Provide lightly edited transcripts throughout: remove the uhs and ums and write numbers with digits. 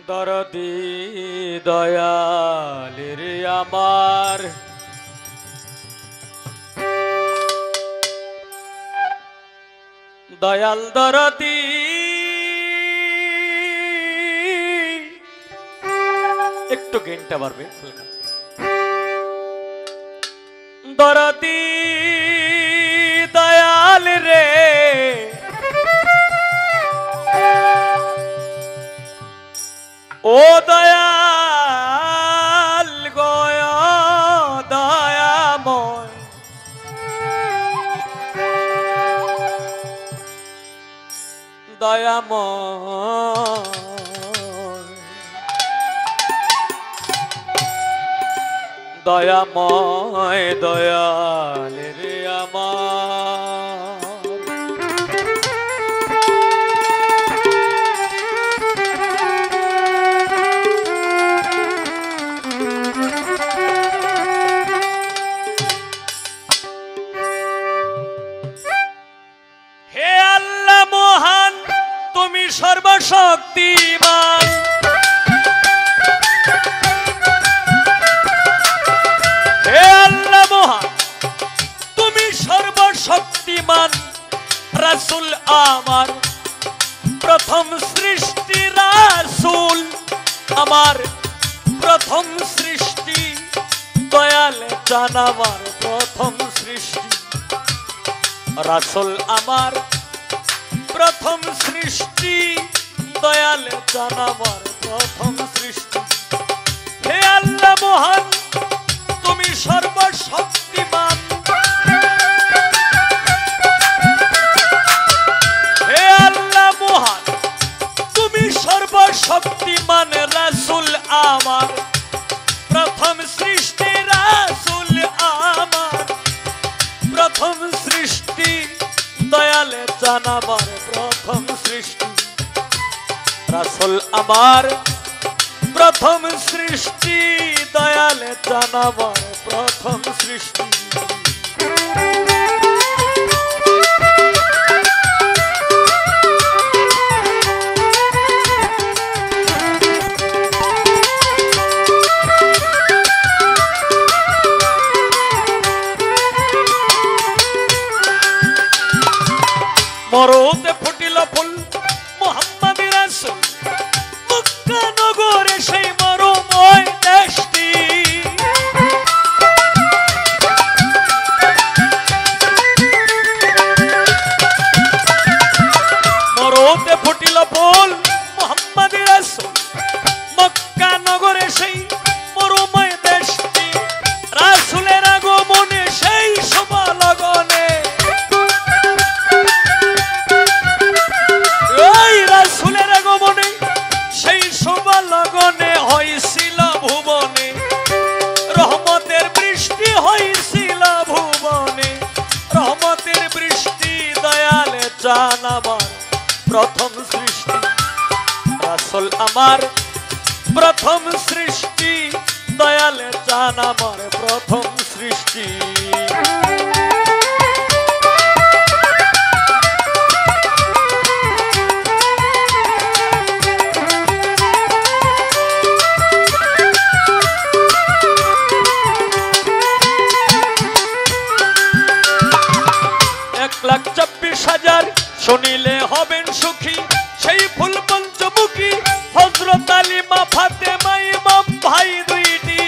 দরদি দয়ালের আমার দয়াল দরদি একটু গেনটা বাড়বে দরদি দয়াল রে ও দয়াল গয় দয়াময় দয়াময় দয়াল রে আমার হে আল্লাহ মহান তুমি সর্বশক্তিমান হে আল্লাহ মহান তুমি সর্বশক্তিমান রাসূল আমার প্রথম সৃষ্টি রাসূল আমার প্রথম সৃষ্টি দয়াল জানাবার প্রথম সৃষ্টি রাসূল আমার প্রথম সৃষ্টি দয়াল জানাবার প্রথম সৃষ্টি হে আল্লাহ মহান তুমি সর্বশক্তিমান হে আল্লাহ মহান তুমি সর্বশক্তিমান রাসূল আমার প্রথম সৃষ্টি রাসূল আমার প্রথম সৃষ্টি দয়াল জানাবার প্রথম সৃষ্টি রাসূল আমার প্রথম সৃষ্টি দয়াল জানাবার প্রথম সৃষ্টি মরুতে ফুটিল ফুল মুহাম্মদ রাসূল মক্কা নগরে সেই মরুময় দেশটি মরুতে ফুটিল ফুল মুহাম্মদ রাসূল মক্কা নগরে সেই মরুময় দেশটি রাসূলের আগমনে সেই শোভা লগনে রাসূলের আগমনে সেই শোভা লগনে হইছিল ভুবনে রহমতের বৃষ্টি হইছিল ভুবনে রহমতের বৃষ্টি দয়াল জানাবার প্রথম সৃষ্টি রাসূল আমার প্রথম সৃষ্টি দয়াল জানাবার প্রথম সৃষ্টি লাখ ২৪,০০০ শুনিলে হবেন সুখী সেই ফুল পঞ্চমুখী হযরত আলী মা ফাতেমা ইমাম ভাই দুইটি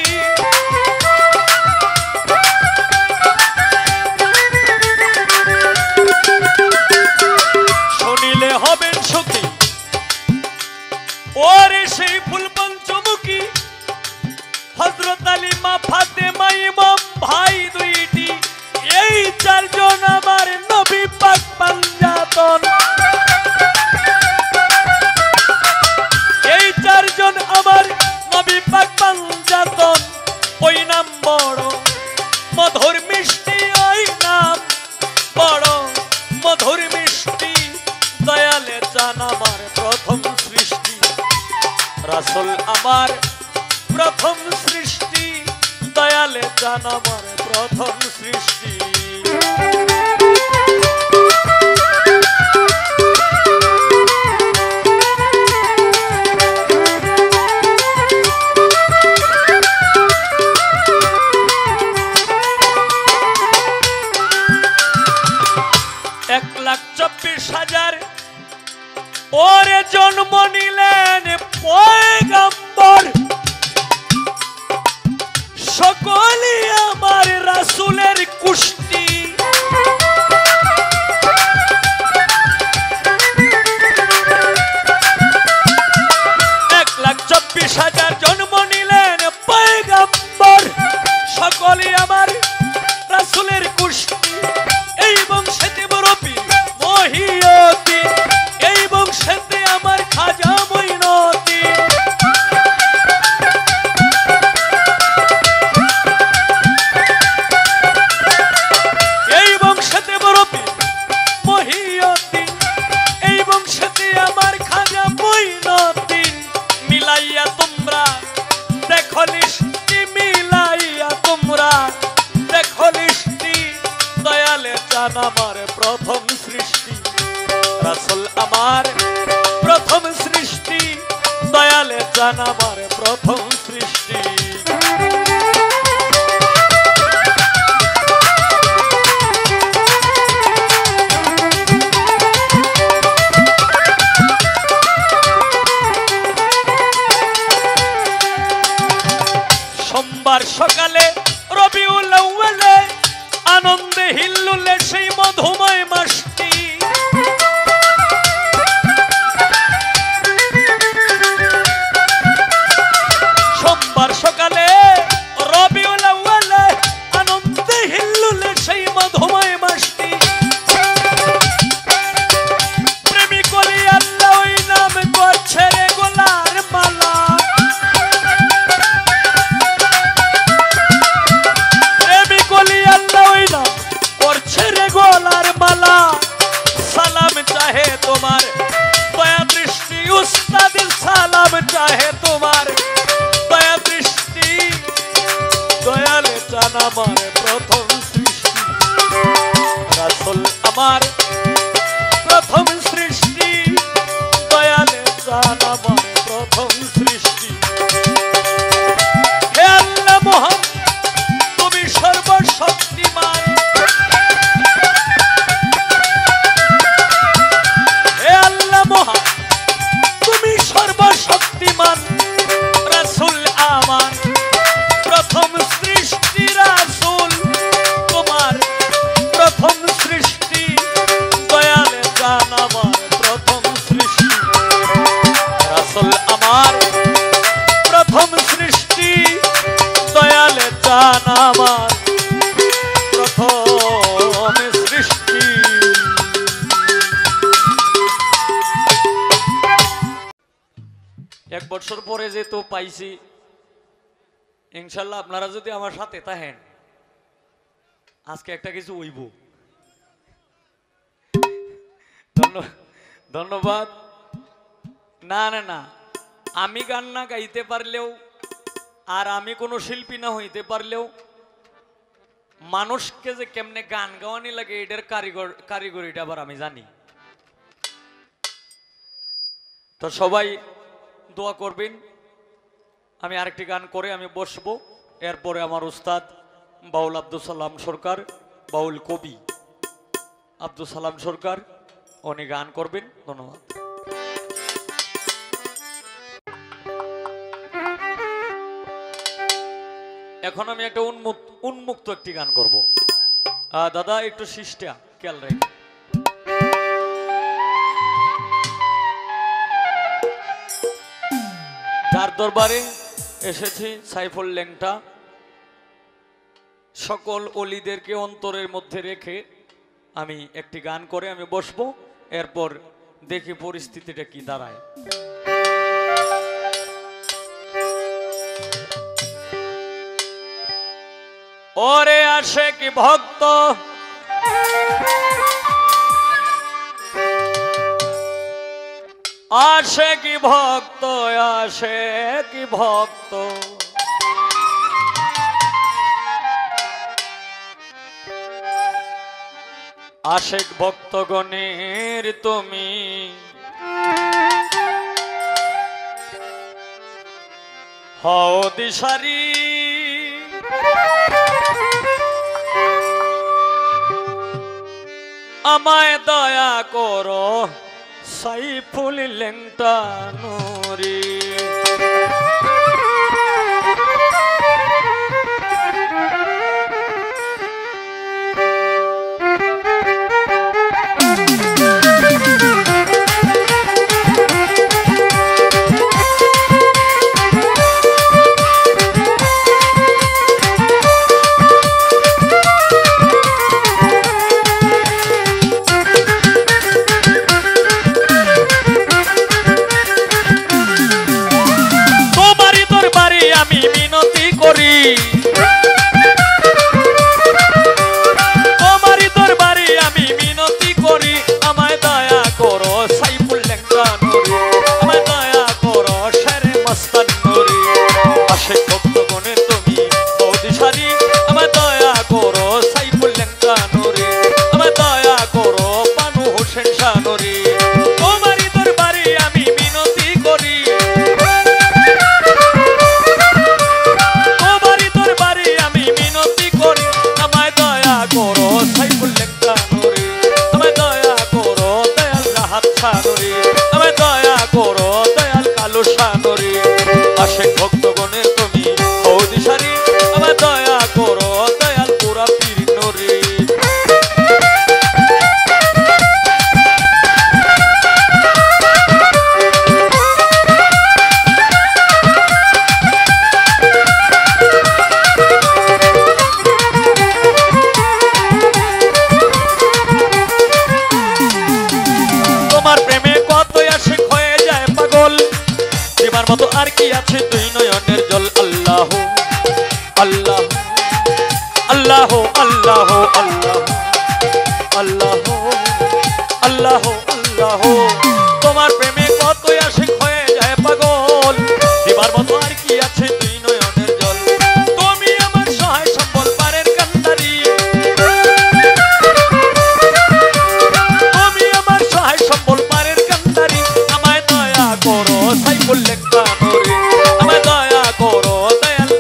শুনিলে হবেন সুখী ওরে সেই ফুল পঞ্চমুখী হযরত আলী মা ফাতেমা ইমাম ভাই দুইটি এই চারজন আমার নবী পাক পাঞ্জাতন এই চারজন আমার নবী পাক পাঞ্জাতন ওই নাম বড় মধুর মিষ্টি ওই নাম বড় মধুর মিষ্টি দয়ালে জানাবার প্রথম সৃষ্টি রাসূল আমার প্রথম সৃষ্টি দয়ালে জানাবার প্রথম সৃষ্টি জন্ম নিলেন পয়গম্বর, সকলে আমার রাসূলের কুষ্টি। 1,24,000 জন্ম নিলেন পয়গম্বর, সকলে আমার রাসূলের কুষ্টি। এই বংশেতে বড় পীর মহিউদ্দিন, এই বংশেতে আমার খাজা মঈনুদ্দিন। এই বংশেতে বড় পীর মহিউদ্দিন, এই বংশেতে আমার খাজা মঈনুদ্দিন। মিলাইয়া তোমরা দেখো লিস্টি, মিলাইয়া তোমরা দেখো লিস্টি, দয়ালে চান আমার প্রথম সৃষ্টি। রাসূল আমার প্রথম সৃষ্টি, দয়ালে চান আমার প্রথম সৃষ্টি। সোমবার সকালে রবিউল আউয়ালে আনন্দে হিল্লুলে সেই মধুময় মাসটি। সোমবার সকালে রবিউল আউয়ালে আনন্দে হিল্লুলে সেই মধুময় মাসটি। প্রেমিক ওলি আল্লাহ ওই নাম করছে রে গোলার মালা। গোলার মালা সালাম চাহে তোমার দয়া দৃষ্টি, উস্তাদ সালাম চাহে তোমার দয়া দৃষ্টি। দয়ালে চান আমার প্রথম সৃষ্টি, রাসূল আমার প্রথম সৃষ্টি। দয়ালে চান আমার প্রথম সৃষ্টি। হে আল্লাহ মুহাম্মদ তুমি সর্বশক্তিমান, তুমি সর্বশক্তিমান। রাসূল আমার প্রথম সৃষ্টি, রাসূল তোমার প্রথম সৃষ্টি। দয়ালে চান আমার প্রথম সৃষ্টি, রাসূল আমার প্রথম সৃষ্টি। দয়ালে চান আমার প্রথম সৃষ্টি। এক বছর পরে যেহেতু পাইছি, ইনশাল্লাহ আপনারা যদি আমার সাথে থাকেন আজকে একটা কিছু হইব। ধন্যবাদ। না না না, আমি গান না গাইতে পারলেও আর আমি কোনো শিল্পী না হইতে পারলেও মানুষকে যে কেমনে গান গাওয়ানি লাগে এটার কারিগরিটা আবার আমি জানি। তো সবাই দোয়া করবেন। আমি আরেকটি গান করে আমি বসবো, এরপরে আমার উস্তাদ বাউল আব্দুল সালাম সরকার, বাউল কবি আব্দুল সালাম সরকার, উনি গান করবেন। ধন্যবাদ। এখন আমি একটা উন্মুক্ত একটি গান করব। দাদা একটু শিষ্টা খেয়াল রেখে। যার দরবারে এসেছি সাইফুল ল্যাংটা, সকল অলিদেরকে অন্তরের মধ্যে রেখে আমি একটি গান করে আমি বসবো, এরপর দেখি পরিস্থিতিটা কি দাঁড়ায়। ওরে আশিক ভক্ত আশিক ভক্ত আশিক ভক্ত আশিক ভক্তগণের তুমি হও দিশারি, আমায় দয়া করো সাইফুল লেংটা নুরি। তোমারি দরবারে আমি মিনতি করি আমায় দয়া করো সাইফুল লেংটা নুরি, আমায় দয়া করো শেরে মস্তান নুরি। আশিক ভক্তগণের তুমি অধিসারী, আমায় দয়া করো সাইফুল লেংটা নুরি, আমায় দয়া করো বানু হোসেন শাহ নুরি। তোমারি দরবারে আমি মিনতি করি, করো সাইফুল লেংটা নুরি, আমায় দয়া করো দয়াল রাহাত শাহ নুরি, আমায় দয়া করো দয়াল কালু শাহ নুরি। আশিক ভক্তগণের তুমি অধিসারী, আমায় দয়া করো দয়াল পুরা পীর নুরি। তোমার মতো আর কি আছে তুই নয়নের জল। আল্লাহ আল্লাহ আল্লাহ আল্লাহ আল্লাহ আল্লাহ আল্লাহ আল্লাহ। তোমার প্রেমে কত আশিক হয়ে যায় পাগল, তোমার মতো আর কি আছে তুই নয়নের জল। তুমি আমার সহায় সম্বল পারের কান্দারি, তুমি আমার সহায় সম্বল পারের কান্দারি। আমায় দয়া করো সাইফুল লেংটা নুরি, আমায় দয়া করো দয়াল,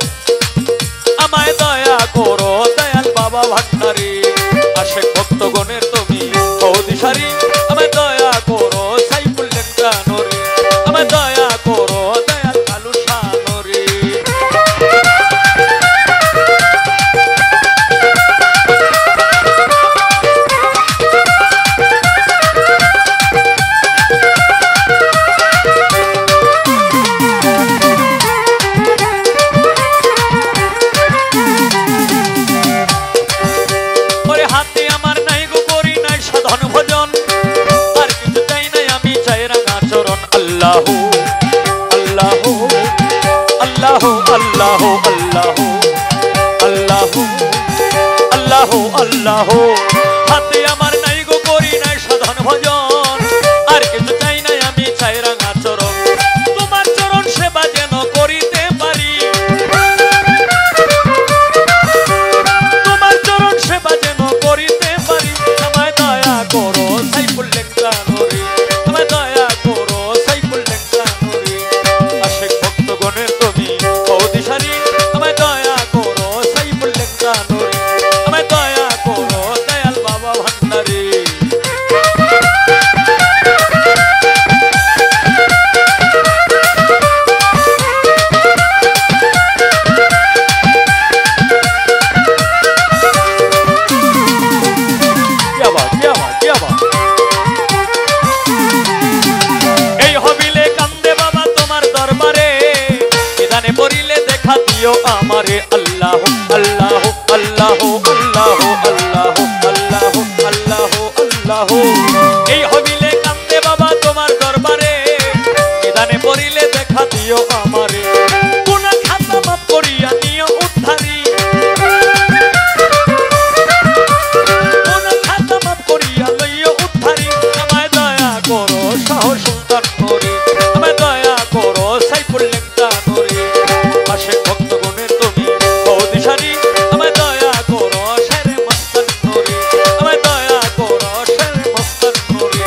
আমায় দয়া করো দয়াল বাবা ভান্ডারী। আশিক ভক্তগণের তুমি অধিসারী, আমায় দয়া করো সাইফুল লেংটা নুরি, আমায় দয়া করো দয়াল কালু শাহ নুরি। আল্লাহ আল্লাহ আল্লাহ আল্লাহ আল্লাহ আল্লাহ আল্লাহ। হাতে আমার নাই গো করি নাই সাধন ভজন, আর কিছু চাই নাই আমি চাই রাঙা চরণ। তোমার চরণ সেবা যেন করিতে পারি, তোমার চরণ সেবা যেন করিতে পারি। আমায় দয়া করো সাইফুল লেংটা নুরি, আমায় দয়া করো সাইফুল লেংটা নুরি। আশিক ভক্তগণের তুমি অধিসারী, আমায় দয়া করো সাইফুল লেংটা নুরি, আমায় দয়া করো দয়াল বাবা ভান্ডারী। এই হবিলে কান্দে বাবা তোমার দরবারে, নিদানে পড়িলে দেখা দিও আমারে। আল্লাহ আল্লাহ আল্লাহ আল্লাহ আল্লাহ আল্লাহ আল্লাহ আল্লাহ। এই হবিলে কান্দে বাবা তোমার দরবারে, নিদানে পড়িলে দেখা দিও আমারে। গুনাহ খাতা মাফ করিয়া নিও উদ্ধারী, গুনাহ খাতা মাফ করিয়া লইও উদ্ধারী। আমায় দয়া করো শাহ সুলতান নুরি, আমায় দয়া করো সাইফুল লেংটা নুরি। আশিক ভক্তগণের তুমি অধিসারী, আমায় দয়া করো শেরে মস্তান নুরি, আমায় দয়া করো শেরে মস্তান নুরি।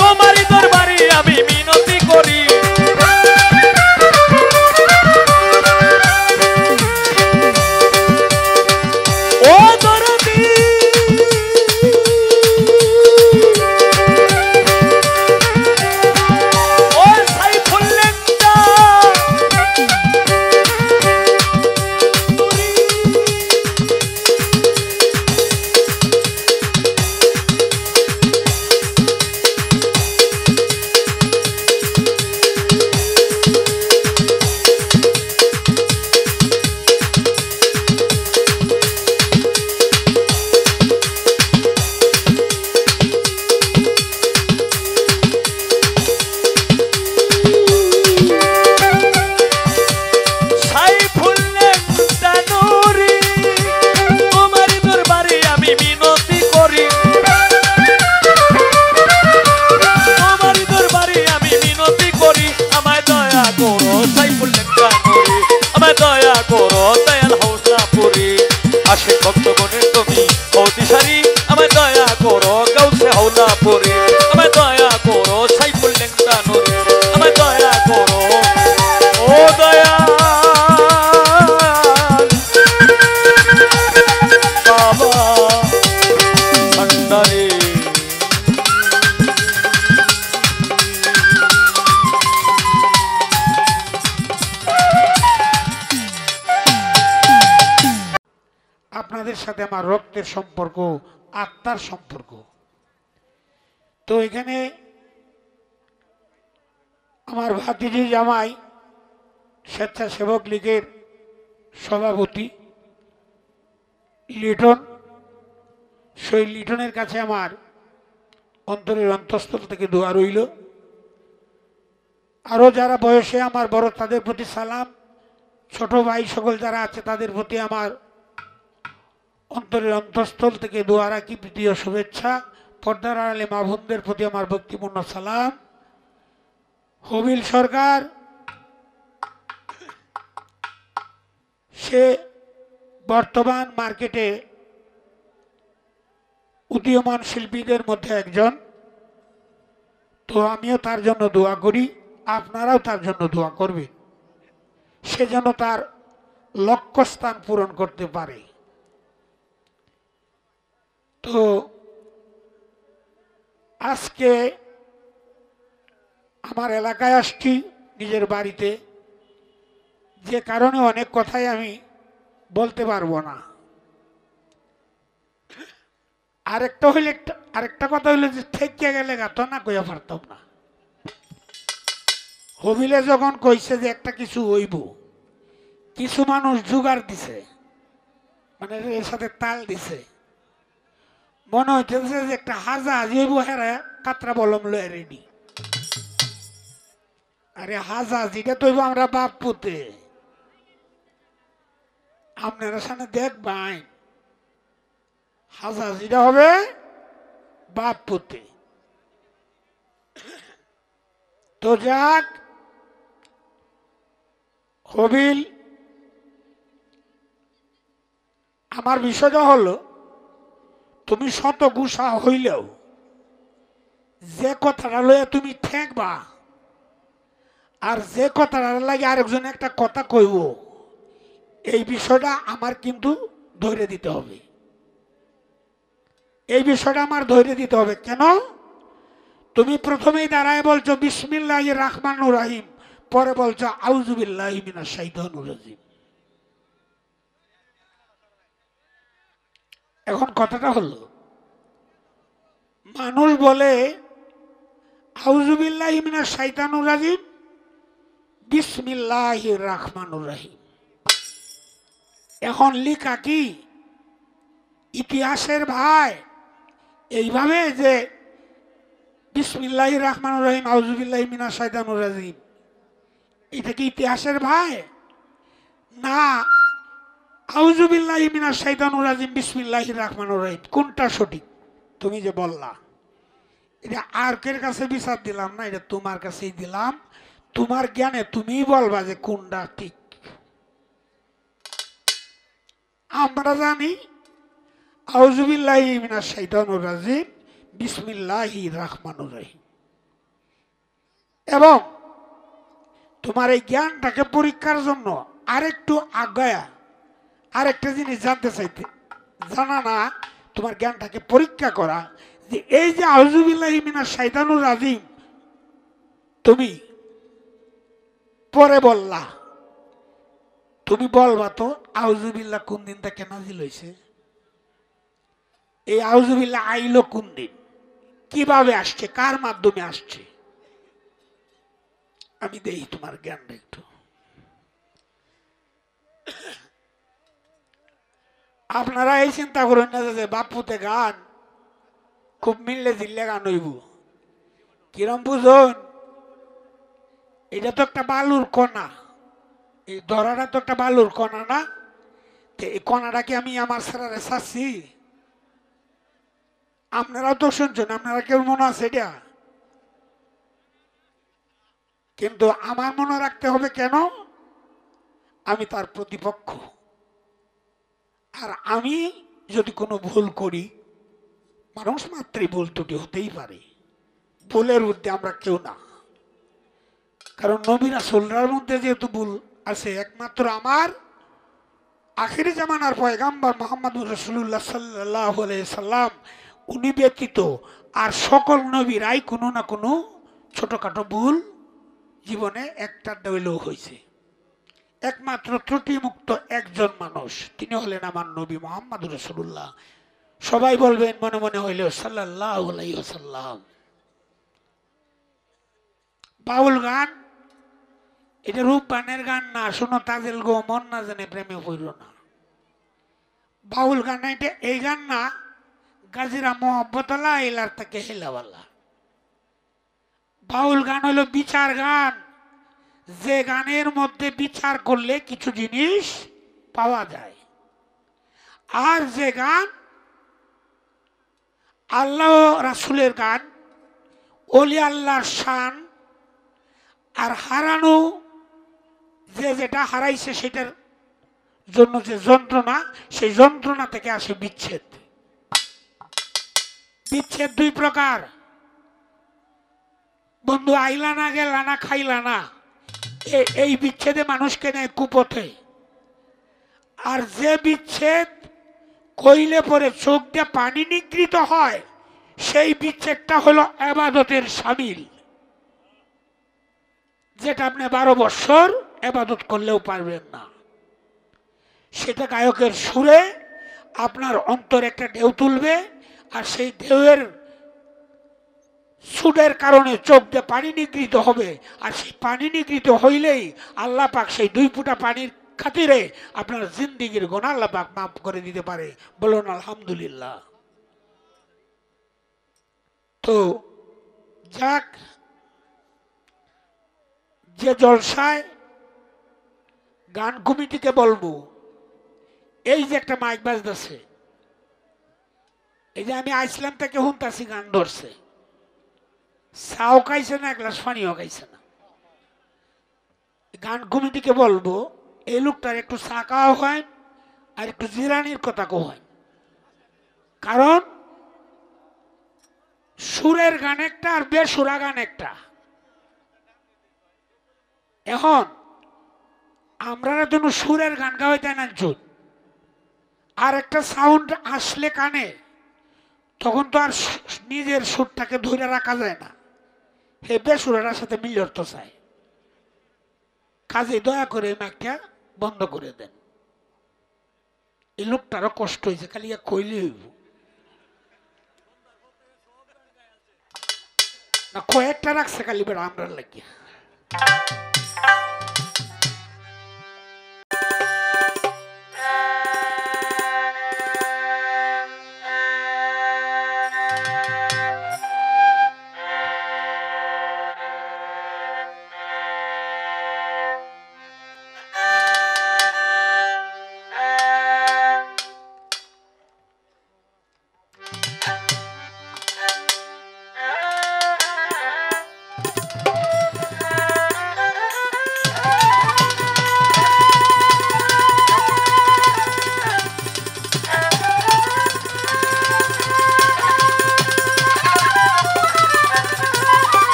তোমারি দরবারে আমি মিনতি করি, ভক্তগণের তুমি অতিসারি আমায় দয়া করো গাউসে হাওলা পরে আমায় দয়া করো সাইফুল লেংটা নরে আমায় দয়া করো ও দয়া বাবা ভান্ডারে আপনাদের সাথে আমার রক্তের সম্পর্ক, আত্মার সম্পর্ক। তো এখানে আমার ভাতিজি জামাই স্বেচ্ছাসেবক লীগের সভাপতি লিটন, সেই লিটনের কাছে আমার অন্তরের অন্তঃস্থল থেকে দোয়া রইল। আরও যারা বয়সে আমার বড় তাদের প্রতি সালাম, ছোট ভাই সকল যারা আছে তাদের প্রতি আমার অন্তরের অন্তঃস্থল থেকে দোয়া রাখি, প্রীতীয় শুভেচ্ছা। পর্দার আড়ালে মা বোনদের প্রতি আমার ভক্তিপূর্ণ সালাম। হবিল সরকার সে বর্তমান মার্কেটে উদীয়মান শিল্পীদের মধ্যে একজন। তো আমিও তার জন্য দোয়া করি, আপনারাও তার জন্য দোয়া করবেন, সে যেন তার লক্ষ্যস্থান পূরণ করতে পারে। তো আজকে আমার এলাকায় আসছি নিজের বাড়িতে, যে কারণে অনেক কথাই আমি বলতে পারবো না। আরেকটা কথা হইলে যে থেকে গেলে গাতো না কইয়া পারতাম না। হবিলে যখন কইছে যে একটা কিছু হইব, কিছু মানুষ জোগাড় দিছে, মানে এর সাথে তাল দিছে, মনে হইতেছে যে একটা হাজাজ হইব, হেরা কাতরা বলম লয়ে রেডি। আরে হাজাজ এটা তো আমরা বাপ পুতে, আপনারা সামনে দেখবেন হাজাজ এটা হবে বাপ পুতে। তো যাক, হবিল আমার বিষয়টা হলো, তুমি শত গুসা হইলেও যে কথাটা লইয়া তুমি ঠেকবা, আর যে কথাটা লাগে আরেকজন একটা কথা কইব, এই বিষয়টা আমার কিন্তু ধৈর্য দিতে হবে। এই বিষয়টা আমার ধৈর্য দিতে হবে। কেন? তুমি প্রথমেই দাঁড়ায় বলছো বিসমিল্লাহির রহমানির রহিম, পরে বলছো আউযু বিল্লাহি মিনাশ শাইতানির রাজিম। এখন কথাটা হলো, মানুষ বলে আউযু বিল্লাহি মিনাশ শাইতানির রাজিম, বিসমিল্লাহির রহমানির রহিম। এখন লিখা কি ইতিহাসের ভাই এইভাবে যে বিসমিল্লাহির রহমানির রহিম আউযু বিল্লাহি মিনাশ শাইতানির রাজিম, এটা কি ইতিহাসের ভাই? না, আউযু বিল্লাহি মিনাশ শাইতানির রাজিম বিসমিল্লাহির রহমানির রহিম, কোনটা সঠিক? তুমি যে বললা, এটা আর কের কাছে বিচার দিলাম না, এটা তোমার কাছেই দিলাম। তোমার জ্ঞানে তুমিই বলবা যে কোনটা ঠিক। আমরা জানি আউযু বিল্লাহি মিনাশ শাইতানির রাজিম বিসমিল্লাহির রহমানির রহিম। এবং তোমার এই জ্ঞানটাকে পরীক্ষার জন্য আরেকটু আগায়া আরেকটা জিনিস জানতে চাইতে, জানা না, তোমার জ্ঞানটাকে পরীক্ষা করা, যে এই যে আউযু বিল্লাহি মিনাশ শাইতানির রাজিম তুমি পরে বললা, তুমি বলবা তো আউযু বিল্লাহ কোন দিন থেকে নাজিল হয়েছে? এই আউযু বিল্লাহ আইলো কোন দিন, কিভাবে আসছে, কার মাধ্যমে আসছে? আমি দেখি তোমার জ্ঞানটা একটু। আপনারা এই চিন্তা করেন না যে বাপুতে গান খুব মিললে জিল্লে গান হইব, কিরম বুঝুন? এটা তো একটা বালুর কণা, এই ধরাটা তো একটা বালুর কণা না? এই কণাটাকে আমি আমার সেরারে চাচ্ছি, আপনারাও তো শুনছেন, আপনারা কেউ মনে আছে এটা? কিন্তু আমার মনে রাখতে হবে, কেন? আমি তার প্রতিপক্ষ, আর আমি যদি কোনো ভুল করি, মানুষ মাত্রই ভুল ত্রুটি হতেই পারে, ভুলের ঊর্ধ্বে আমরা কেউ না। কারণ নবী রাসূলদের মধ্যে যেহেতু ভুল আছে, একমাত্র আমার আখিরি জামানার পয়গাম্বর মুহাম্মদুর রাসূলুল্লাহ সাল্লাল্লাহু আলাইহি সাল্লাম উনি ব্যতীত আর সকল নবীরাই কোনো না কোনো ছোটখাটো ভুল জীবনে একটা দইলেও হয়েছে। একমাত্র ত্রুটিমুক্ত একজন মানুষ, তিনি হলেন আমার নবী মুহাম্মদুর রাসূলুল্লাহ। সবাই বলবেন মনে মনে হইলেও সাল্লাল্লাহু আলাইহি ওয়াসাল্লাম। বাউল গান এটা রূপবানের গান না, শোনো তাজেল গো মন না জানে প্রেমে পড়ল না। বাউল গান এটা এই গান না, গাজিরা মোহব্বতলা এলার থেকে হেলাওয়ালা। বাউল গান হলো বিচার গান, যে গানের মধ্যে বিচার করলে কিছু জিনিস পাওয়া যায়। আর যে গান আল্লাহ রাসূলের গান, ওলি আল্লাহর শান, আর হারানো যে যেটা হারাইছে সেটার জন্য যে যন্ত্রণা, সেই যন্ত্রণা থেকে আসে বিচ্ছেদ। বিচ্ছেদ দুই প্রকার, বন্ধু আইলা না গেলা না খাইলা না, এই বিচ্ছেদে মানুষকে নেয় কুপথে। আর যে বিচ্ছেদ কইলে পরে চোখ দিয়ে পানি নিগৃহীত হয়, সেই বিচ্ছেদটা হলো ইবাদতের শামিল, যেটা আপনি 12 বছর ইবাদত করলেও পারবেন না। সেটা গায়কের সুরে আপনার অন্তর একটা ঢেউ তুলবে, আর সেই ঢেউয়ের সুরের কারণে চোখ দিয়ে পানি নিগৃহীত হবে। আর সেই পানি নিগৃহীত হইলেই আল্লাহ পাক সেই 2 ফোঁটা পানির খাতিরে আপনার জিন্দিগির গুনাহ আল্লাহ পাক মাফ করে দিতে পারে। বলুন আলহামদুলিল্লাহ। তো যাক, যে জলসায় গান কমিটিকে বলবো, এই যে একটা মাইক বাজতেছে, এই যে আমি আইসলাম থেকে শুনতাছি গান ধরছে, চাও খাইছে না, এক গ্লাস পানিও খাইছে না। গান কমিটিকে বলবো এই লোকটার একটু চা খাওয়া হয় আর একটু জিরানির কথা কো হয়। কারণ সুরের গান একটা আর বেসুরা গান একটা। এখন আমরা জন্য সুরের গান গাওয়াইতে না চুল, আর একটা সাউন্ড আসলে কানে, তখন তো আর নিজের সুরটাকে ধরে রাখা যায় না, হে বেসুরার সাথে মিলিয়ে তো চায়। কাজে দয়া করে মাইকটা বন্ধ করে দেন। এই লোকটারও কষ্ট হয়েছে, খালি কইলে হইব না, কয়েকটা রাখছে খালি বেড়া আমরা লাগিয়া।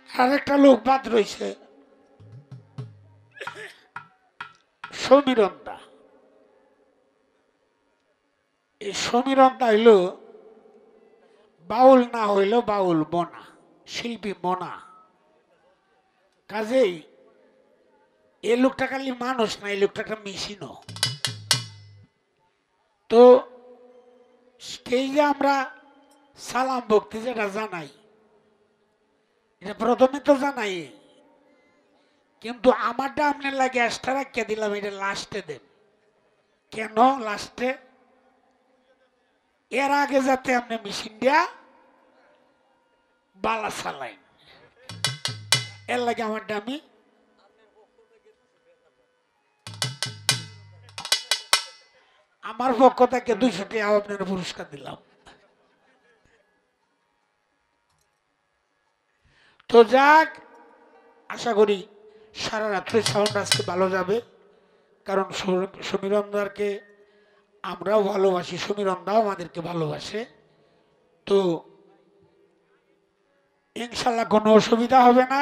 আরেকটা লোক বাদ রয়েছে, সমীরন্দা। এই সমীরন্দা হইল বাউল না হইল বাউল মনা, শিল্পী মনা। কাজেই এই লোকটা খালি মানুষ না, এই লোকটা একটা মেশিনও। তো স্টেজে আমরা সালাম ভক্তি যেটা জানাই, এটা প্রথমে তো জানাই, কিন্তু আমারটা আপনার লাগে এক্সট্রা রাখিয়ে দিলাম, এটা লাস্টে দেন। কেন লাস্টে? এর আগে যাতে আপনি মেশিন দিয়া বালা চালাইন, এর লাগে আমারটা আমি আমার পক্ষ থেকে 200 টাকা আপনার পুরস্কার দিলাম। তো যাক, আশা করি সারা রাত্রে সাউন্ড আজকে ভালো যাবে, কারণ সমীরন্দারকে আমরাও ভালোবাসি, সমীরন্দাও আমাদেরকে ভালোবাসে। তো ইনশাল্লাহ কোনো অসুবিধা হবে না,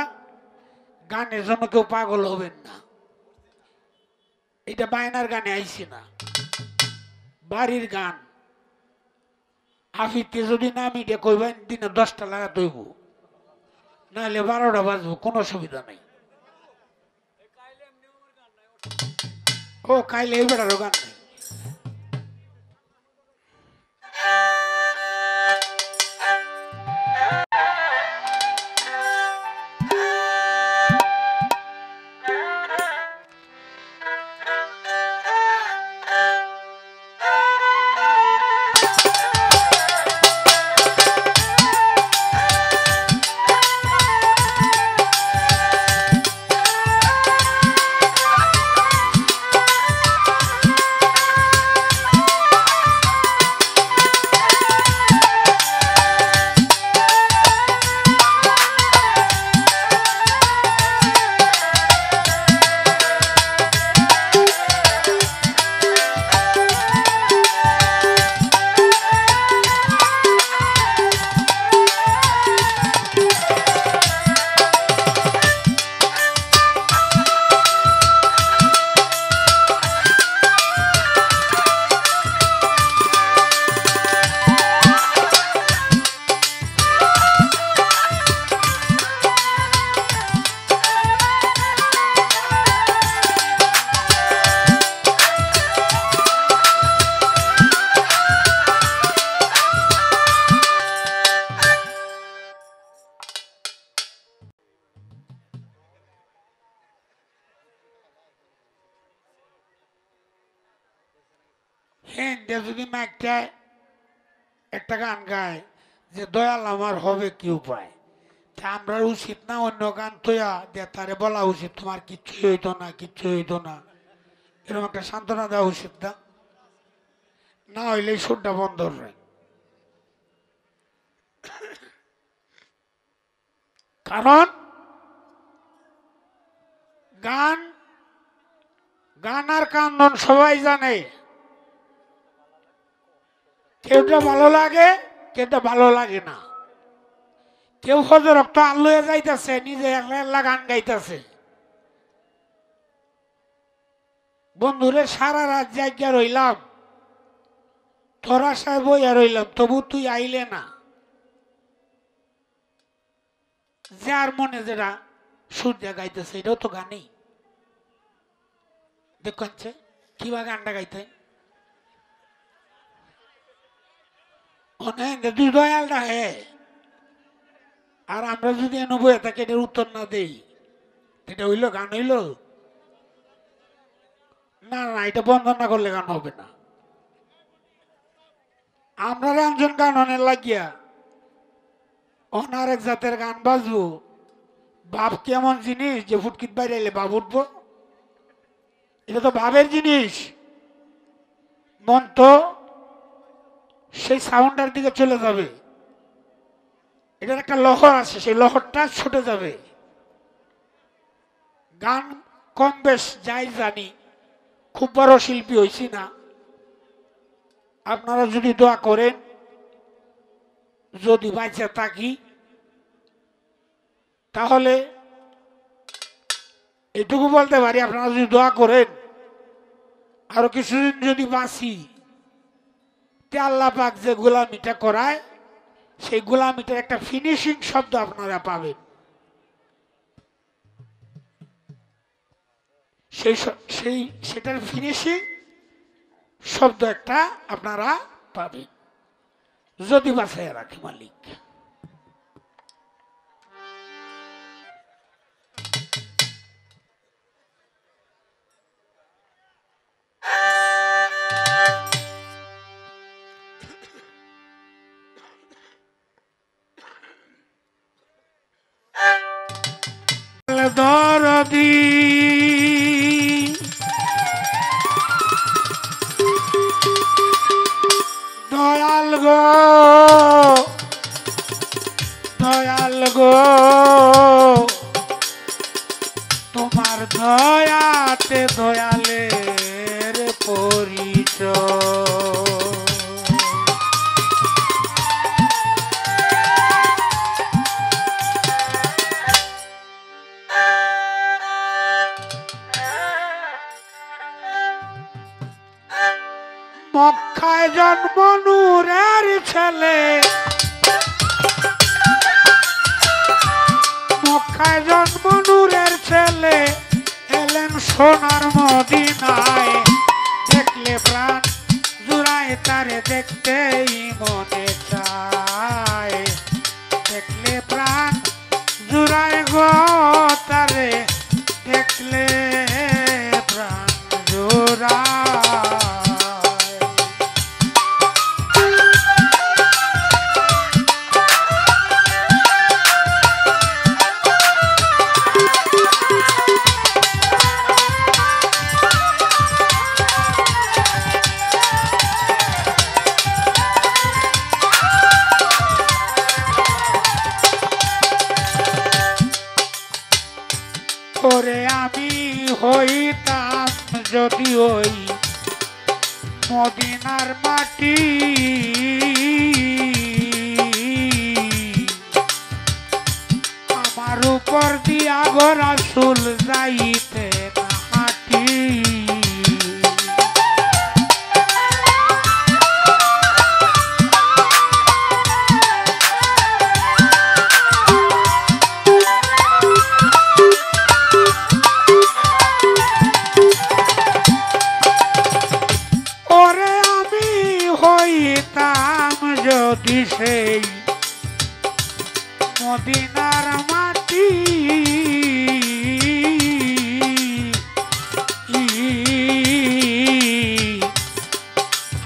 গানের জন্য কেউ পাগল হবেন না। এটা বায়নার গানে আইছি না, বাড়ির গান। আফিতে যদি না মিটে কইবেন দিনে 10টা লাগাতে হইব, নাহলে 12টা বাজবো, কোনো অসুবিধা নেই। ও কাইলে এই বেড়ারও গান নেই। হ্যাঁ, যদি মাইকটা একটা গান গায় যে দয়াল আমার হবে কি উপায়, তা আমরা উচিত না অন্য গান তোয়া দিয়ে তারে বলা উচিত তোমার কিচ্ছু হইতো না, কিচ্ছু হইতো না, এরকম একটা সান্ত্বনা দেওয়া উচিত না? না হইলে সুরটা বন্ধ হয়। কারণ গান গান আর কান্দন সবাই জানে, কেউটা ভালো লাগে, কেউটা ভালো লাগে না। কেউ হজর রক্ত আল্লুয়ে যাইতেছে, নিজে একলা একলা গান গাইতেছে। বন্ধুরে সারা রাত জায়গা রইলাম, তোর আশায় বইয়া রইলাম, তবু তুই আইলে না। যার মনে যেটা সূর্য গাইতেছে, এটাও তো গানেই। দেখছে কিবা গানটা গাইতে দুই দয়ালটা হে, আর আমরা যদি বইয়ে তাকে এটার উত্তর না দেই, এটা হইল গান হইল? না না, এটা বন্ধ না করলে গান হবে না। আমরা একজন গান অনেক লাগিয়া অনার এক জাতের গান বাজবো, ভাব কেমন জিনিস যে ফুটকিট বাইরে এলে ভাব উঠবো, এটা তো ভাবের জিনিস। মন তো সেই সাউন্ডের দিকে চলে যাবে, এটার একটা লহর আছে, সেই লহরটা ছুটে যাবে। গান কম বেশ যাই জানি, খুব বড় শিল্পী হইছি না। আপনারা যদি দোয়া করেন, যদি বাঁচা থাকি, তাহলে এটুকু বলতে পারি, আপনারা যদি দোয়া করেন আরো কিছুদিন যদি বাঁচি, তে আল্লাহ পাক যে গোলামিটা করায়, সেই গোলামিটার একটা ফিনিশিং শব্দ আপনারা পাবেন। সেটার ফিনিশিং শব্দ একটা আপনারা পাবেন, যদি বাঁচাইয়া রাখে মালিক। দরদি দয়াল গো দয়াল গো তোমার দয়াতে দয়ালের পরিচয় মক্কায় জন্ম নূরের ছেলে মক্কায় জন্ম নূরের ছেলে এলেন সোনার মদিনায় দেখলে প্রাণ জুড়ায় তারে দেখতেই মনে চায় দেখলে প্রাণ জুড়ায় গো তারে দেখলে প্রাণ জুড়ায় ওরে আমি হইতাম যদি ওই মদিনার মাটি আমার উপর দিয়া গো রাসূল যাইতে না হাঁটি যদি সেই মদিনার মাটি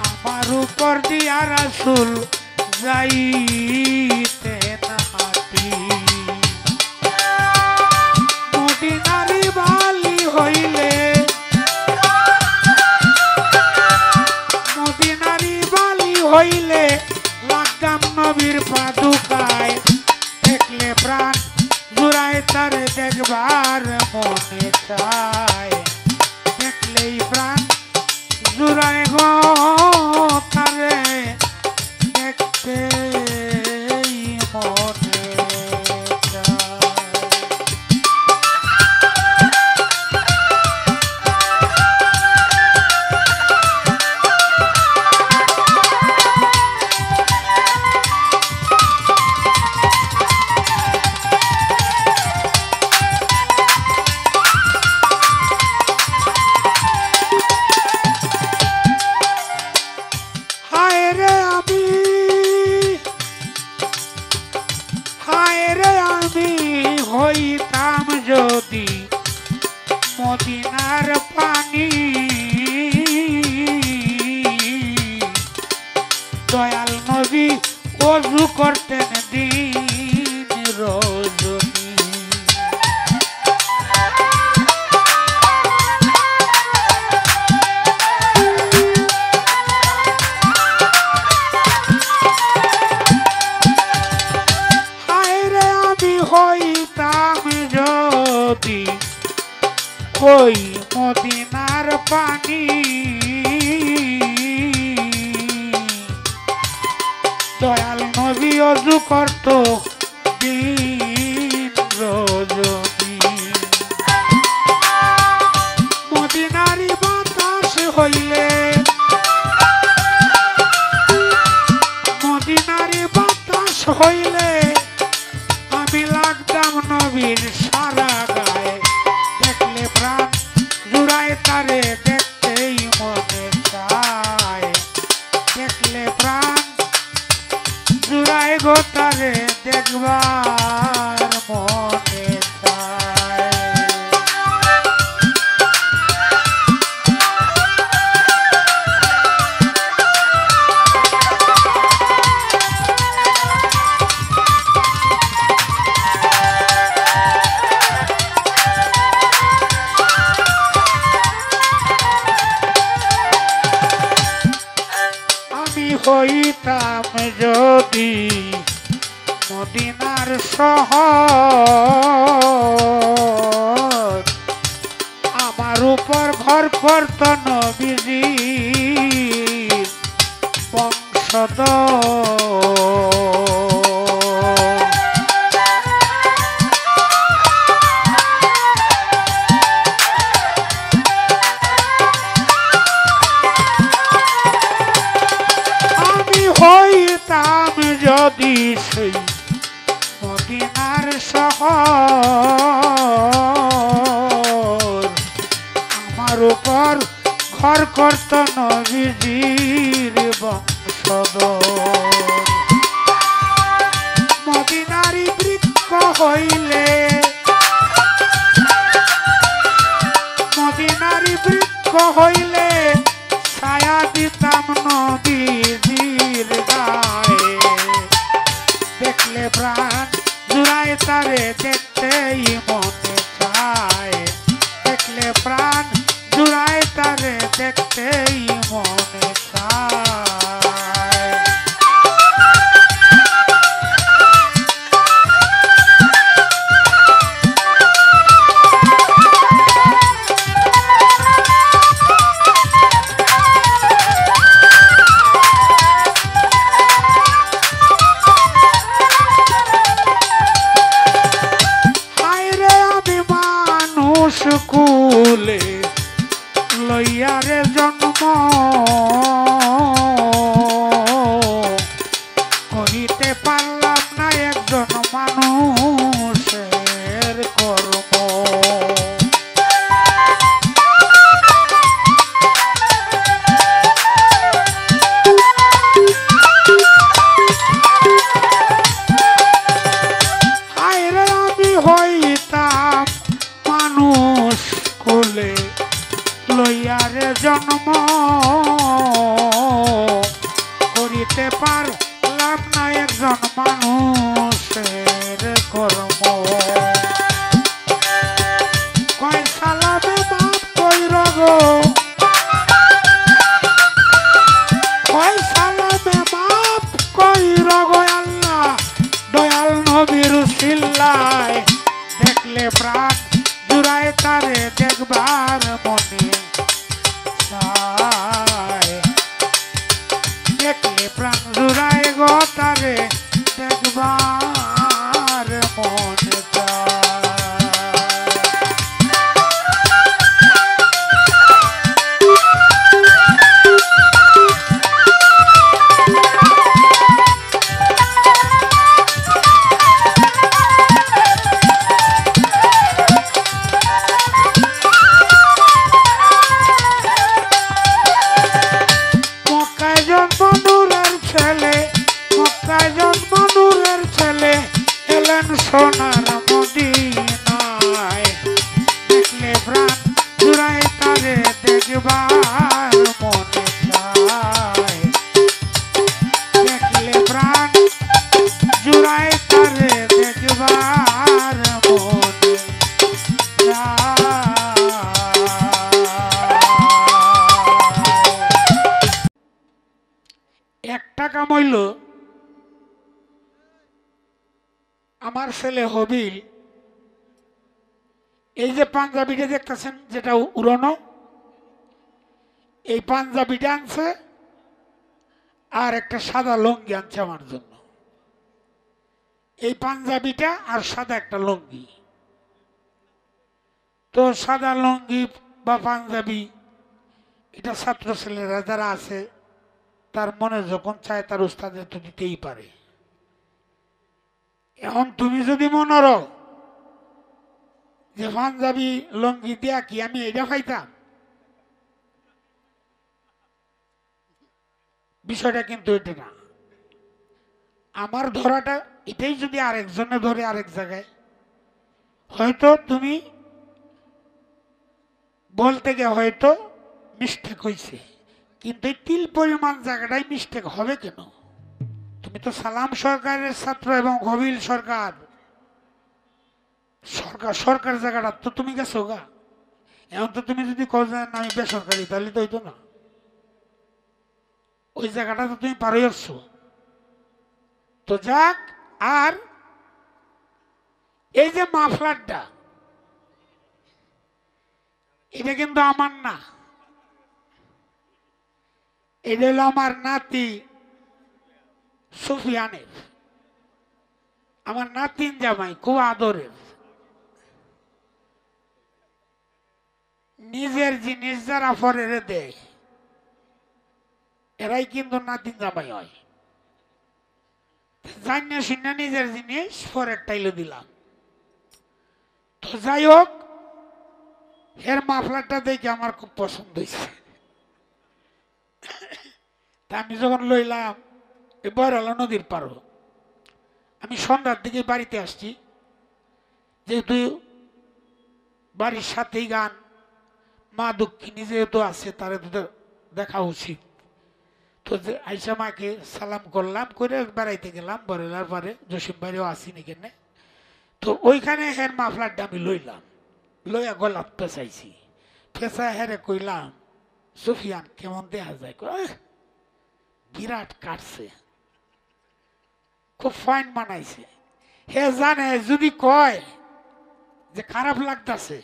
আমার উপর দিয়া রাসূল যাইতে না হাঁটি মদিনারি বালি হইলে মদিনারি বালি হইলে লাগতাম নবীর পাদুকায় দেখলে প্রাণ জুড়ায় তারে দেখবার মনে চায় দেখলেই প্রাণ জুড়ায় গো তারে দেখতে মনে চায় হইতাম যদি মদিনার পানি দয়াল নবী ওযু করতেন দিন রজনী হইতাম যদি ওই মদিনার পানি দয়াল নবী ওযু করত দিন রজনী মদিনারি বাতাস হইলে মদিনারি বাতাস হইলে আমি লাগতাম নবীর সারা গায়ে দেখলে প্রাণ জুড়ায় তারে দেখতেই মনে চায় দেখলে প্রাণ জুড়ায় গো তারে দেখবার মনে চায় আমি হইতাম যদি মদিনার শহর, আমার উপর ঘর করত নবীজি বংশধর। আমি হইতাম যদি সেই মদিনার শহর, আমার উপর ঘর করত নবীজির বংশধর। মদিনারি বৃক্ষ হইলে, মদিনারি বৃক্ষ হইলে ছায়া দিতাম নবীজির গায়ে। দেখলে প্রাণ জুড়ায় তারে দেখতেই মনে চায়, দেখলে প্রাণ জুড়ায় তারে দেখতেই মনে চায়। কুলে লইয়ারে জন্ম করিতে পারলাম না একজন মানুষের কর্ম। আইরে আমি হইতাম মানুষ কুলে লইয়ারে জন্ম করিতে পারলাম না একজন মানুষের কর্ম। কয় সালামে মাপ কইর গো, কয় সালামে মাপ কইর গো আল্লাহ দয়াল নবীর সিল্লায়। দেখলে প্রাণ জুড়ায় তারে দেখবার মনে চায়, দেখলে প্রাণ জুড়ায় গো তারে দেখবার মনে চায়। সোনার মদিনায় দেখলে প্রাণ জুড়ায় তারে দেখবার মনে চায়, দেখলে প্রাণ জুড়ায় তারে দেখবার মনে চায়। একটা কাম হইল আমার ছেলে হবিল এই যে পাঞ্জাবিটা দেখতেছেন যেটা উড়ানো, এই পাঞ্জাবিটা আনছে আর একটা সাদা লুঙ্গি আনছে আমার জন্য। এই পাঞ্জাবিটা আর সাদা একটা লুঙ্গি। তো সাদা লুঙ্গি বা পাঞ্জাবি এটা ছাত্র ছেলেরা যারা আছে তার মনে যখন চায় তার উস্তাদের তো দিতেই পারে। এখন তুমি যদি মনে রো যে পাঞ্জাবি লুঙ্গি দিয়া কি আমি এটা খাইতাম, বিষয়টা কিন্তু এটা না। আমার ধরাটা এটাই যদি আরেকজনে ধরে আরেক জায়গায়, হয়তো তুমি বলতে গিয়ে হয়তো মিস্টেক হয়েছে, কিন্তু এই তিল পরিমাণ জায়গাটাই মিস্টেক হবে কেন? তুমি তো সালাম সরকারের ছাত্র এবং হবিল সরকার সরকার সরকার জায়গাটা তো তুমি গেছো গা। এখন তো তুমি যদি কও যে আমি বেসরকারি তাহলে তো হইতো না। ওই জায়গাটা তো তুমি পারই আসছো। তো যাক, আর এই যে মাফলারটা, এটা কিন্তু আমার না, এটা হলো আমার নাতি সুফিয়ানের, আমার নাতিন জামাই, খুব আদরের। নিজের জিনিস যারা পরের দেয় এরাই কিন্তু নাতিন জামাই হয়। জানিয়ে শুনে নিজের জিনিস পরের টাইলে দিলাম। তো যাই হোক, এর মাফলারটা দেখে আমার খুব পছন্দ হয়েছে। তা আমি যখন লইলাম, এই বয়রালা নদীর পারো, আমি সন্ধ্যার দিকে বাড়িতে আসছি, যেহেতু বাড়ির সাথেই গান, মা দক্ষিণী যেহেতু আছে তার দেখা উচিত। তো আইসা মাকে সালাম করলাম, করে বেড়াইতে গেলাম বরেলার পারে, জসিম বাড়িও আসিনি কেনে। তো ওইখানে হের মাফলারটা আমি লইলাম, লইয়া গলাত পেঁচাইছি, পেঁচায় হেরে কইলাম, সুফিয়ান কেমন দেখা যায়? বিরাট কাটছে, খুব ফাইন বানাইছে। হে জানে যদি কয় যে খারাপ লাগতেছে,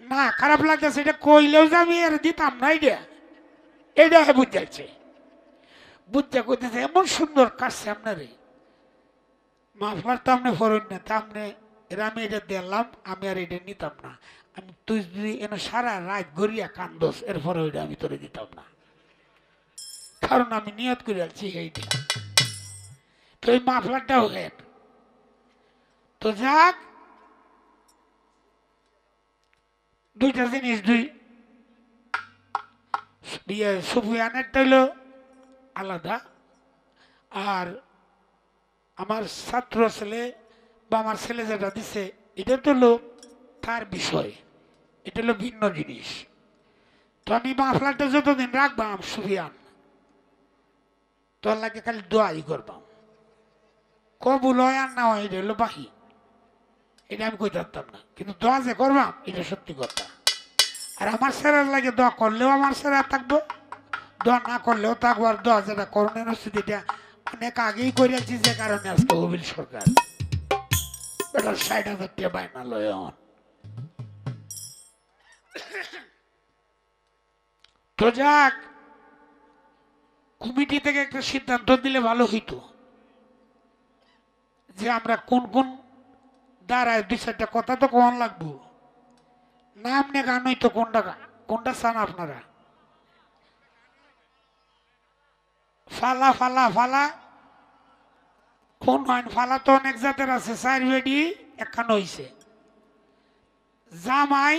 না খারাপ লাগতেছে এটা কইলেও যে আমি এর দিতাম না, এটা হে বুঝাইছে, বুঝতে কইতেছে এমন সুন্দর কাটছে আপনারে মাফলার, তো আপনি ফরন না, তা আপনি এরা আমি এটা দিলাম, আমি আর এটা নিতাম না। আমি তুই যদি এনে সারা রাত গড়িয়া কান্দস, এরপরে ওইটা আমি তোরে দিতাম না, কারণ আমি নিয়ত করে আছি এইটা। তো এই মাফলারটাও হেন। তো যাক, দুইটা জিনিস, সুফিয়ানেরটা হইল আলাদা, আর আমার ছাত্র ছেলে বা আমার ছেলে যেটা দিছে এটা তো হলো তার বিষয়, এটা হলো ভিন্ন জিনিস। তো আমি মাফলারটা যতদিন রাখবাম সুফিয়ান, তোর লাগে খালি দোয়াই করবাম, কবুল হয় আর না হয় এটা হলো বাহি, এটা আমি কইতে পারতাম না, কিন্তু দোয়া যে করবাম এটা সত্যি কথা। আর আমার ছেলের লাগে দোয়া করলেও আমার ছেলে থাকবো, দোয়া না করলেও থাকবো। আর দোয়া যেটা করণের স্থিতি এটা অনেক আগেই করেছি, যে কারণে আজকে হবিল সরকার এটা ৬০,০০০ টাকা বায়না লয়। তো যাক, কমিটি থেকে একটা সিদ্ধান্ত দিলে ভালো হইতো, যে আমরা কোন কোন দ্বারায় ২-৪টা কথা তো কম লাগবো, নাম নিয়ে গান হইতো, কোনটা চান আপনারা? ফালা ফালা ফালা কোন হয়? ফালা তো অনেক জাতের আছে, ৪ বেডি একখান হইছে। জামাই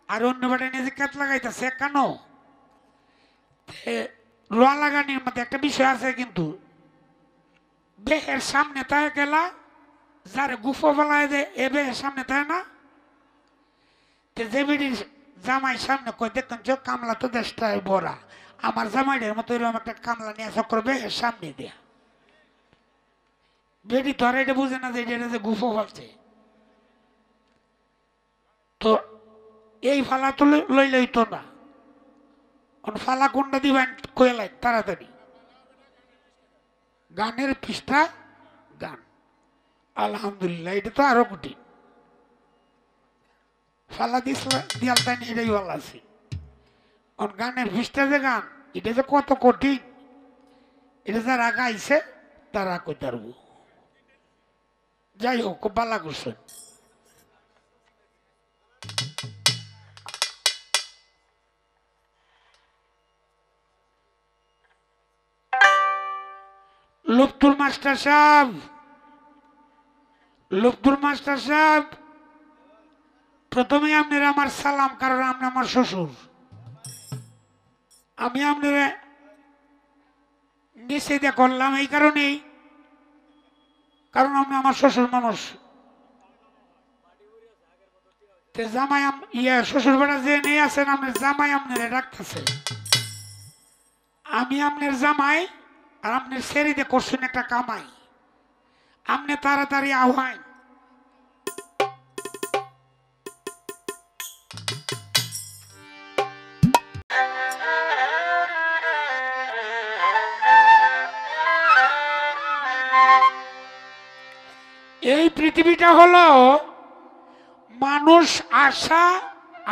আর অন্য বেটা নিজে কেত লাগাইতেছে একখানো। রোয়া লাগানির মধ্যে একটা বিষয় আছে, কিন্তু বেহের সামনে তাই গেলা যারে গুফো বলায় যে এ বেহের সামনে তাই না, যে বেডির জামাই সামনে কই দেখতেন যে কামলা তো দেশটায় বড়া, আমার জামাইদের মতো এরকম একটা কামলা নিয়ে চক্র বেহের সামনে দেয়া, বেডি তো আর এটা বুঝে না যে এটা যে গুফো বলছে। তো এই ফালা তো লইলেই তো না, ফালা কোনটা দিবেন কইলাই তাড়াতাড়ি। গানের পৃষ্ঠা গান, আলহামদুলিল্লাহ, এটা তো আরো কঠিন। ফালা দিয়াল তাই এটাই ভালো আছে। গানের পৃষ্ঠা যে গান, এটা যে কত কঠিন, এটা যারা গাইছে তারা কই পারবো। যাই হোক, খুব ভালো করছেন। লুপ্তুল মাস্টার সাহেব, লুপ্তুল মাস্টার সাহেব, প্রথমে আপনারা আমার সালাম, কারণ আপনি আমার শ্বশুর। আমি আপনারা নিষেধ করলাম এই কারণেই, কারণ আপনি আমার শ্বশুর মানুষ। জামাই শ্বশুর বেড়া যে নেই আছেন, আপনার জামাই আপনারা রাখতেছে। আমি আপনার জামাই, আর আপনার সেরিতে করছেন একটা কামাই, আপনি তাড়াতাড়ি আহ্বান। এই পৃথিবীটা হলো মানুষ আসা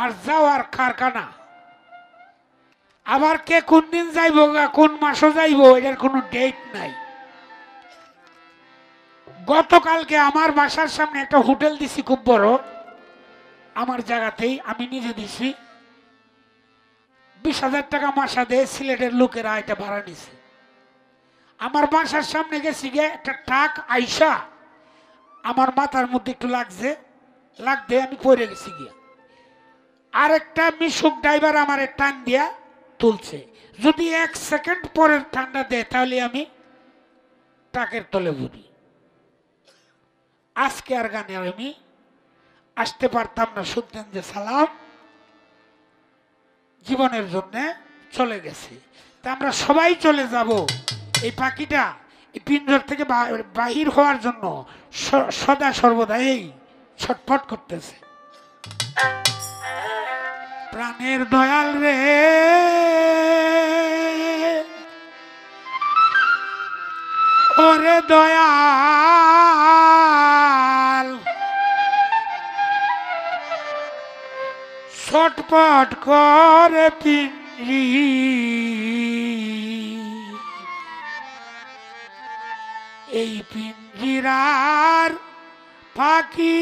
আর যাওয়ার কারখানা। আবার কে কোন দিন যাইব কোন মাসে যাইব এটার কোনো ডেট নাই। গতকালকে আমার বাসার সামনে একটা হোটেল দিছি খুব বড়, আমার জায়গাতেই আমি নিজে দিছি। 20,000 টাকা মাসা দিয়ে সিলেটের লোকেরা এটা ভাড়া নিছে। আমার বাসার সামনে গেছি গে একটা ট্রাক আইসা আমার মাথার মধ্যে একটু লাগতে আমি পড়ে গেছি গিয়া। আরেকটা মিশুক ড্রাইভার আমার টান দিয়া তুলছে। যদি 1 সেকেন্ড পরে ঠান্ডা দেয় তাহলে আমি ট্রাকের তলে বুঝি। আজকে আর গানে আমি আসতে পারতাম না, শুনতেন যে সালাম জীবনের জন্য চলে গেছে। তা আমরা সবাই চলে যাব। এই পাখিটা এই পিঞ্জর থেকে বাহির হওয়ার জন্য সদা সর্বদা এই ছটফট করতেছে। প্রাণের দয়াল রে, ওরে দয়াল, ছটফট করে পিঞ্জি, এই পিঞ্জিরার পাখি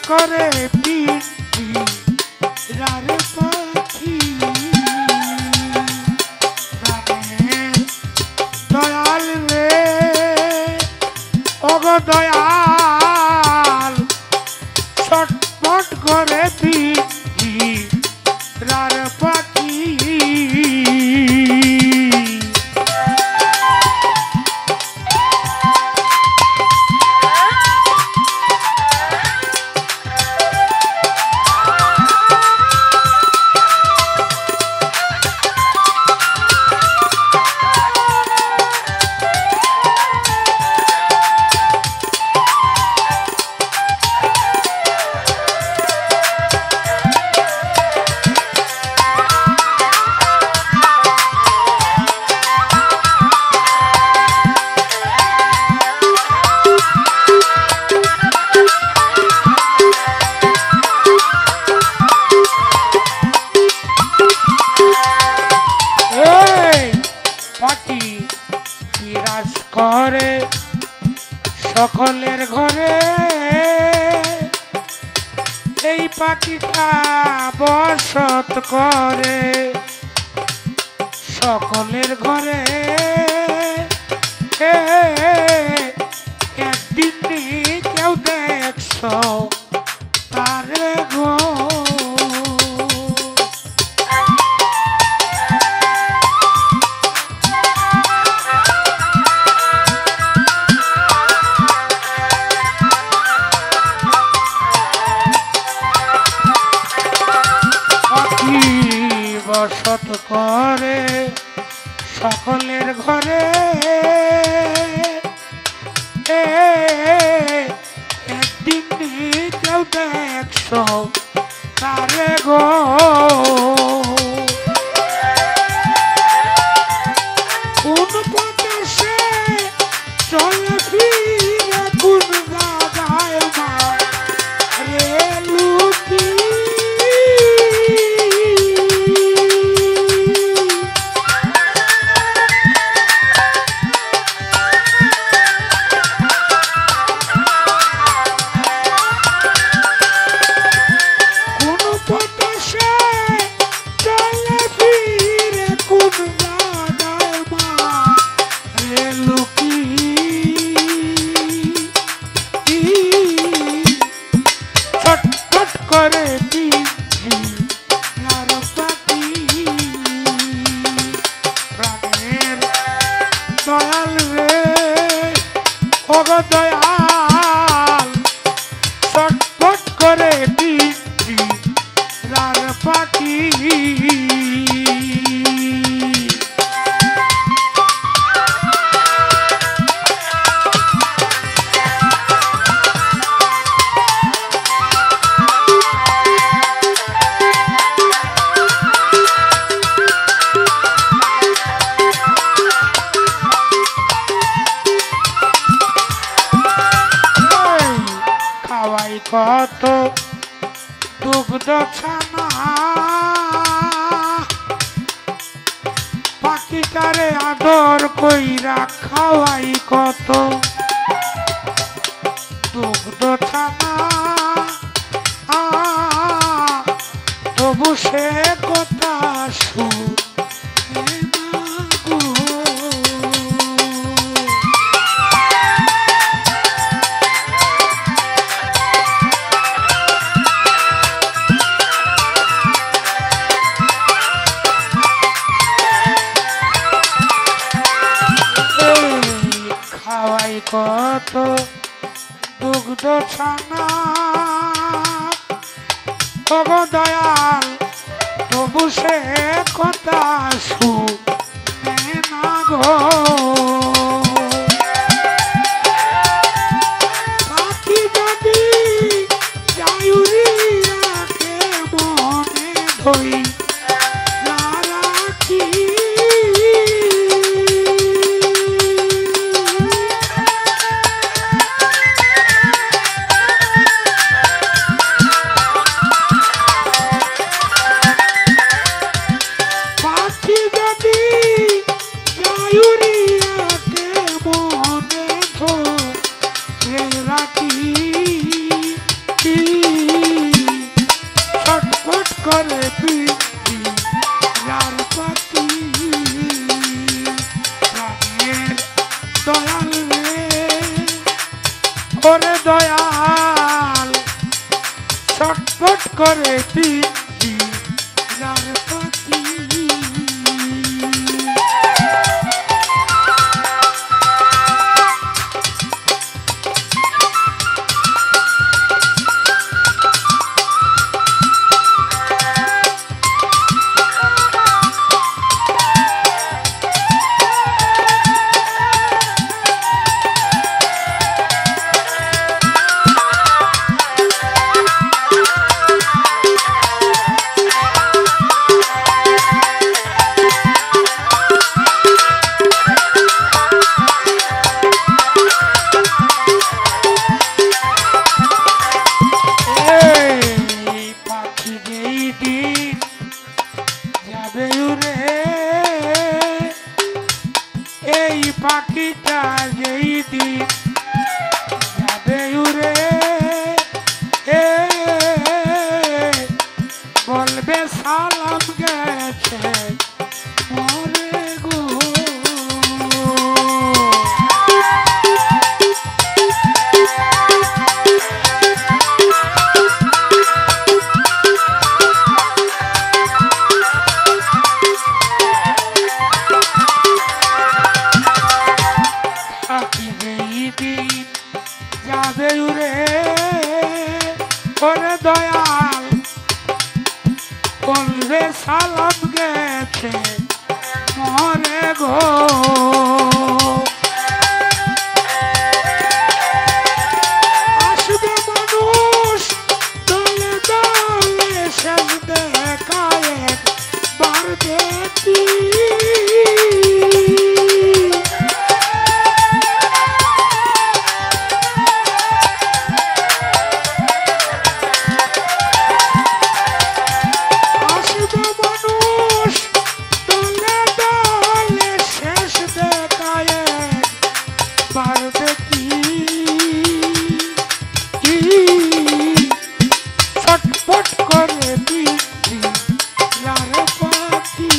করে পিঞ্জিরার পাখি। প্রাণের দয়াল রে, ওগো দয়াল, ছটফট করে পিঞ্জিরার পাখি। করে সকলের ঘরে, এই পাখিটা বসত করে সকলের ঘরে। একদিন কেউ দেখছ তারে গো, বসত করে সকলের ঘরে। একদিন কেউ দেখছ তারে গো, কোন পথে সে চলে ওগো দয়াল ছটফট করে পিঞ্জিরার পাখি কত দুগ্ধ ছানা পাখিটারে আদর কইরা খাওয়াই কত দুগ্ধ ছানা তবু সে কথা শুনে না গো। কত দুগ্ধ ছানা ওগো দয়াল তবু সে কথা শুনে না গো। পাখি যদি যায়ুরিয়াকে মনে ধই রাখি ছটফট করে পিঞ্জিরার পাখি প্রাণের দয়াল রে ওরে দয়াল ছটফট করে পিঞ্জিরার পাখি এই পাখিটা যেই দিন যাবে উড়ে বলবে সালাম গেছে মরে গো। যাবে উড়ে ওরে দয়াল বলবে সালাম গেছে মরে গো। আসবে মানুষ দলে দলে শেষ দেখায় বার দেখি ছটফট করে পিঞ্জিরার পাখি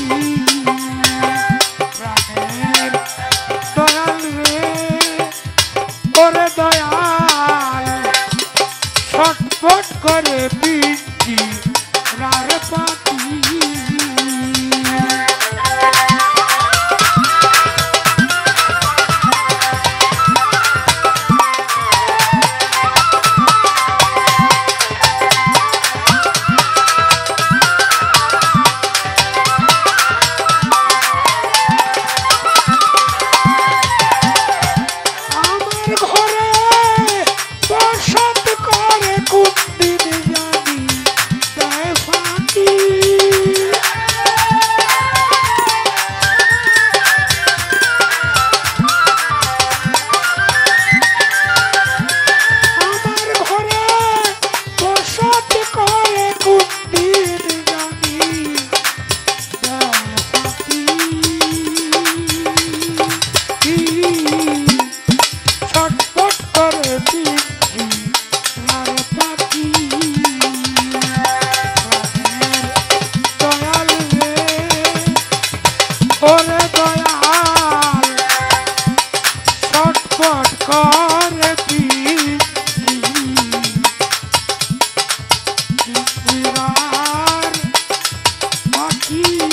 কি